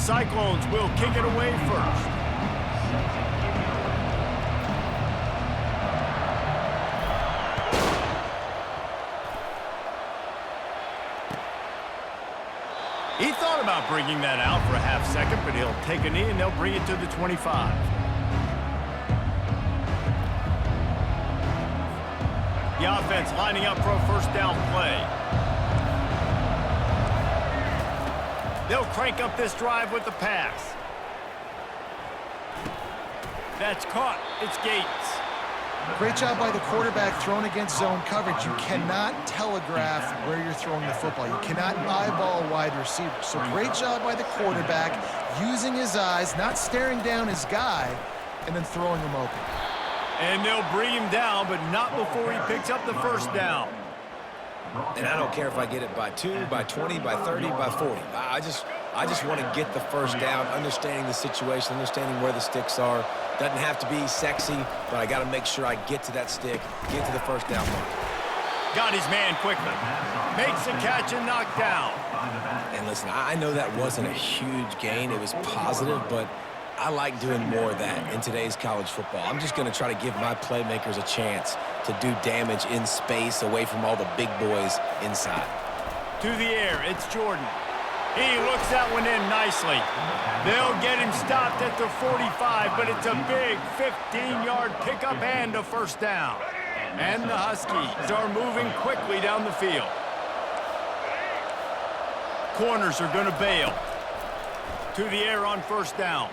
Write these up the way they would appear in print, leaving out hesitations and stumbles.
Cyclones will kick it away first. He thought about bringing that out for a half second, but he'll take a knee and they'll bring it to the 25. The offense lining up for a first down play. They'll crank up this drive with the pass. That's caught. It's Gates. Great job by the quarterback throwing against zone coverage. You cannot telegraph where you're throwing the football. You cannot eyeball a wide receiver. So great job by the quarterback using his eyes, not staring down his guy, and then throwing him open. And they'll bring him down, but not before he picks up the first down. And I don't care if I get it by 2, by 20, by 30, by 40. I just want to get the first down, understanding the situation, understanding where the sticks are. Doesn't have to be sexy, but I got to make sure I get to that stick, get to the first down mark. Got his man quickly. Makes the catch and knocked down. And listen, I know that wasn't a huge gain. It was positive, but I like doing more of that in today's college football. I'm just going to try to give my playmakers a chance to do damage in space away from all the big boys inside. To the air, it's Jordan. He looks that one in nicely. They'll get him stopped at the 45, but it's a big 15-yard pickup and a first down. And the Huskies are moving quickly down the field. Corners are going to bail. To the air on first down.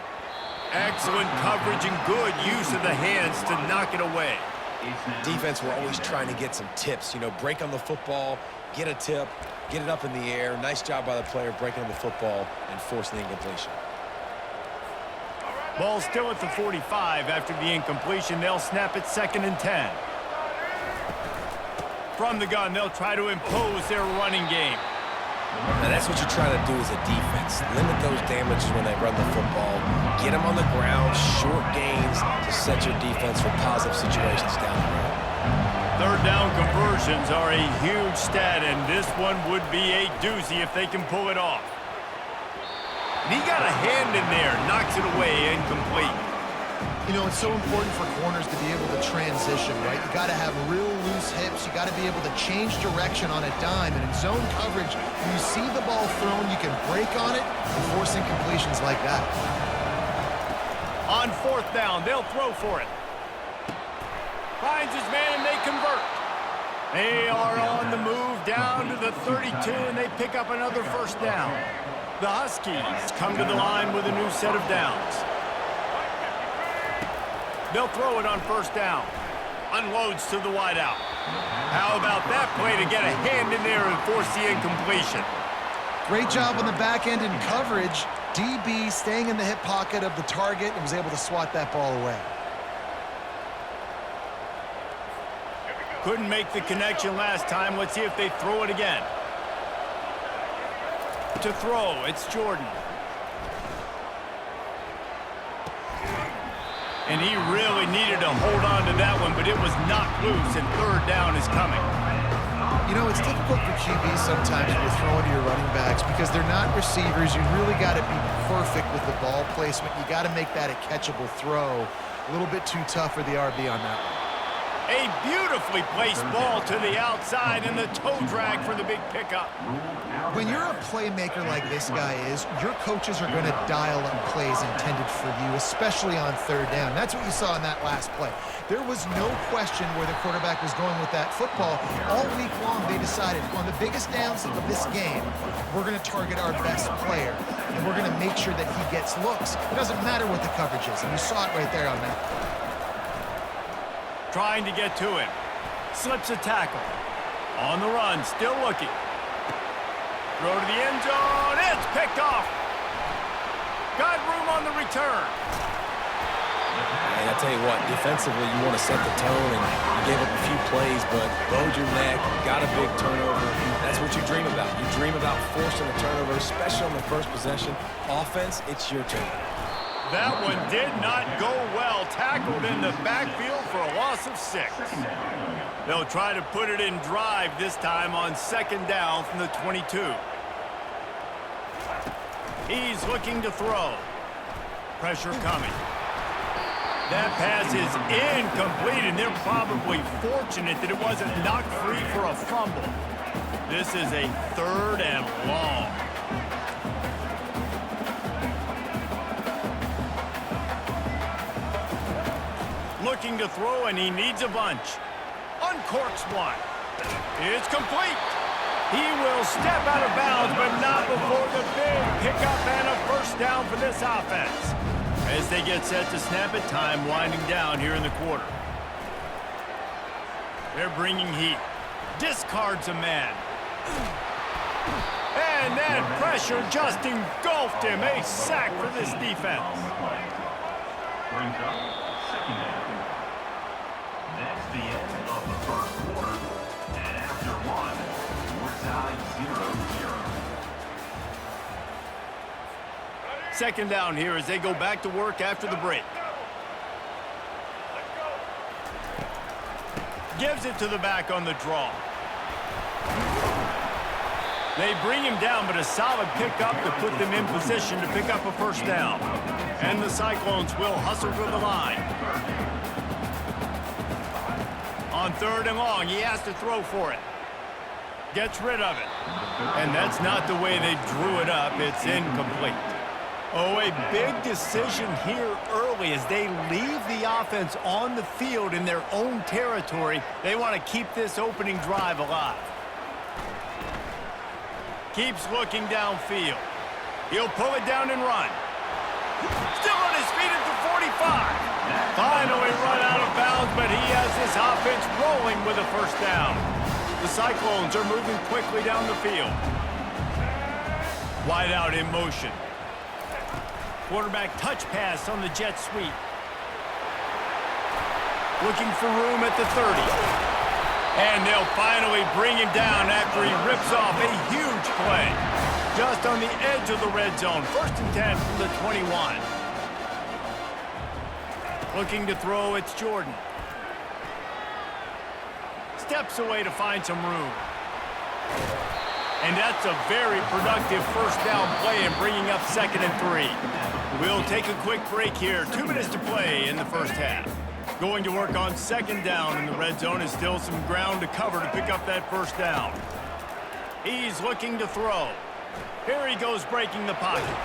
Excellent coverage and good use of the hands to knock it away. Defense, we're always trying to get some tips. You know, break on the football, get a tip, get it up in the air. Nice job by the player breaking on the football and forcing the incompletion. Ball still at the 45 after the incompletion. They'll snap it 2nd and 10. From the gun, they'll try to impose their running game. Now that's what you try to do as a defense. Limit those damages when they run the football. Get them on the ground, short gains to set your defense for positive situations down the road. Third down conversions are a huge stat, and this one would be a doozy if they can pull it off. And he got a hand in there, knocks it away, incomplete. You know, it's so important for corners to be able to transition, right? You got to have real loose hips. You got to be able to change direction on a dime. And in zone coverage, when you see the ball thrown, you can break on it and force incompletions like that. On 4th down, they'll throw for it. Finds his man, and they convert. They are on the move down to the 32, and they pick up another first down. The Huskies come to the line with a new set of downs. They'll throw it on first down. Unloads to the wideout. How about that play to get a hand in there and force the incompletion? Great job on the back end in coverage. DB staying in the hip pocket of the target and was able to swat that ball away. Couldn't make the connection last time. Let's see if they throw it again. To throw, it's Jordan. And he really needed to hold on to that one, but it was knocked loose, and third down is coming. You know, it's difficult for QBs sometimes when you're throwing to your running backs because they're not receivers. You really got to be perfect with the ball placement. You got to make that a catchable throw. A little bit too tough for the RB on that one. A beautifully placed ball to the outside, and the toe drag for the big pickup. When you're a playmaker like this guy is, your coaches are going to dial up plays intended for you, especially on third down. That's what you saw in that last play. There was no question where the quarterback was going with that football. All week long, they decided on the biggest downs of this game, we're going to target our best player, and we're going to make sure that he gets looks. It doesn't matter what the coverage is, and you saw it right there on that play. Trying to get to him. Slips a tackle. On the run, still looking. Throw to the end zone. It's picked off. Got room on the return. And I tell you what, defensively, you want to set the tone, and you gave up a few plays, but bowed your neck, got a big turnover. That's what you dream about. You dream about forcing a turnover, especially on the first possession. Offense, it's your turn. That one did not go well. Tackled in the backfield for a loss of 6. They'll try to put it in drive this time on 2nd down from the 22. He's looking to throw. Pressure coming. That pass is incomplete, and they're probably fortunate that it wasn't knocked free for a fumble. This is a 3rd and long. Looking to throw, and he needs a bunch. Uncorks one. It's complete. He will step out of bounds, but not before the big pickup and a first down for this offense. As they get set to snap it, time winding down here in the quarter. They're bringing heat. Discards a man. And that pressure just engulfed him. A sack for this defense. Brings up 2nd down. That's the end of the 1st quarter. And after 1, we're tied 0-0. 2nd down here as they go back to work after the break. Gives it to the back on the draw. They bring him down, but a solid pickup to put them in position to pick up a first down. And the Cyclones will hustle to the line. On 3rd and long, he has to throw for it. Gets rid of it. And that's not the way they drew it up. It's incomplete. Oh, a big decision here early as they leave the offense on the field in their own territory. They want to keep this opening drive alive. Keeps looking downfield. He'll pull it down and run. Still on his feet at the 45. Finally run out of bounds, but he has this offense rolling with a first down. The Cyclones are moving quickly down the field. Wide out in motion. Quarterback touch pass on the jet sweep. Looking for room at the 30. And they'll finally bring him down after he rips off a huge play. Just on the edge of the red zone. 1st and 10 from the 21. Looking to throw, it's Jordan. Steps away to find some room. And that's a very productive first down play and bringing up 2nd and 3. We'll take a quick break here. 2 minutes to play in the first half. Going to work on 2nd down in the red zone is still some ground to cover to pick up that first down. He's looking to throw. Here he goes breaking the pocket.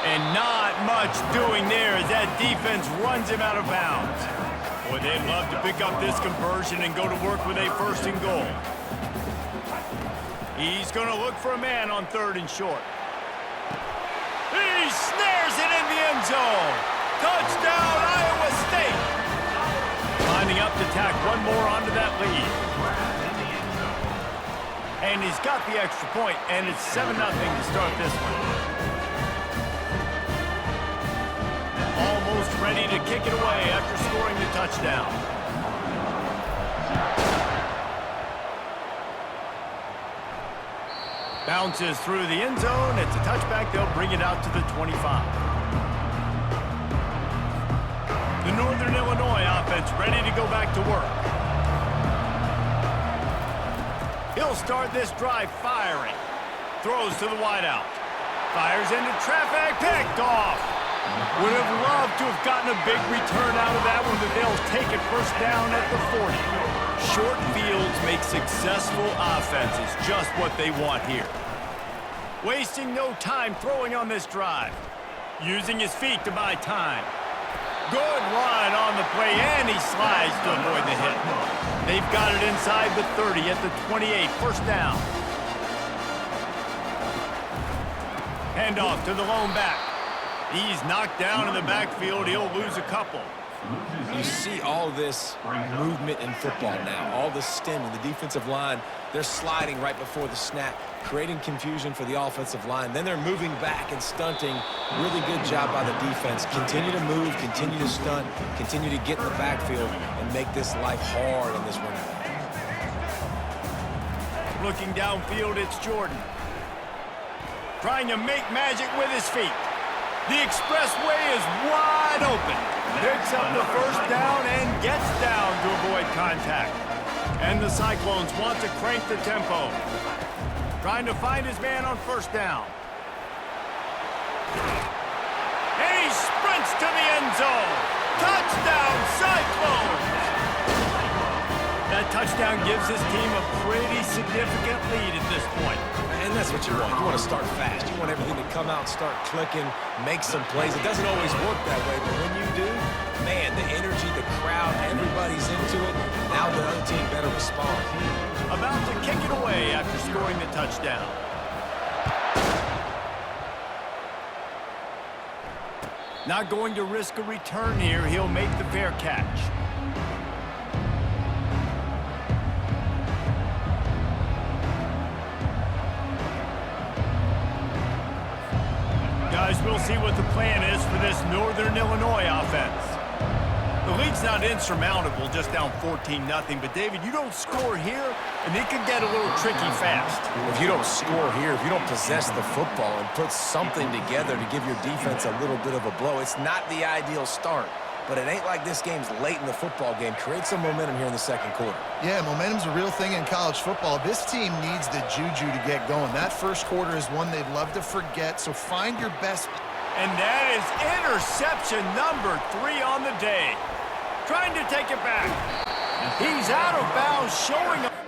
And not much doing there as that defense runs him out of bounds. Boy, they'd love to pick up this conversion and go to work with a 1st and goal. He's going to look for a man on 3rd and short. He snares it in the end zone. Touchdown, Iowa State. Lining up to tack one more onto that lead. And he's got the extra point, and it's 7-0 to start this one. Almost ready to kick it away after scoring the touchdown. Bounces through the end zone. It's a touchback. They'll bring it out to the 25. The Northern Illinois offense ready to go back to work. He'll start this drive firing. Throws to the wideout. Fires into traffic. Picked off. Would have loved to have gotten a big return out of that one, but they'll take it first down at the 40. Short fields make successful offenses just what they want here. Wasting no time throwing on this drive. Using his feet to buy time. Good run on the play, and he slides to avoid the hit. They've got it inside the 30 at the 28, first down. Handoff to the lone back. He's knocked down in the backfield. He'll lose a couple. You see all this movement in football now, all the stemming, the defensive line, they're sliding right before the snap, creating confusion for the offensive line. Then they're moving back and stunting. Really good job by the defense. Continue to move, continue to stunt, continue to get in the backfield and make this life hard on this running back. Looking downfield, it's Jordan. Trying to make magic with his feet. The expressway is wide open. Picks up the first down and gets down to avoid contact. And the Cyclones want to crank the tempo. Trying to find his man on first down. And he sprints to the end zone. Touchdown, Cyclones! That touchdown gives his team a pretty significant lead at this point. And that's what you want. You want to start fast. You want everything to come out, start clicking, make some plays. It doesn't always work that way, but when you do, man, the energy, the crowd, everybody's into it. Now the other team better respond. About to kick it away after scoring the touchdown. Not going to risk a return here. He'll make the fair catch. Guys, we'll see what the plan is for this Northern Illinois offense. The lead's not insurmountable, just down 14-0. But, David, you don't score here, and it could get a little tricky fast. If you don't score here, if you don't possess the football and put something together to give your defense a little bit of a blow, it's not the ideal start. But it ain't like this game's late in the football game. Create some momentum here in the second quarter. Yeah, momentum's a real thing in college football. This team needs the juju to get going. That first quarter is one they'd love to forget, so find your best. And that is interception number 3 on the day. Trying to take it back. He's out of bounds, showing up.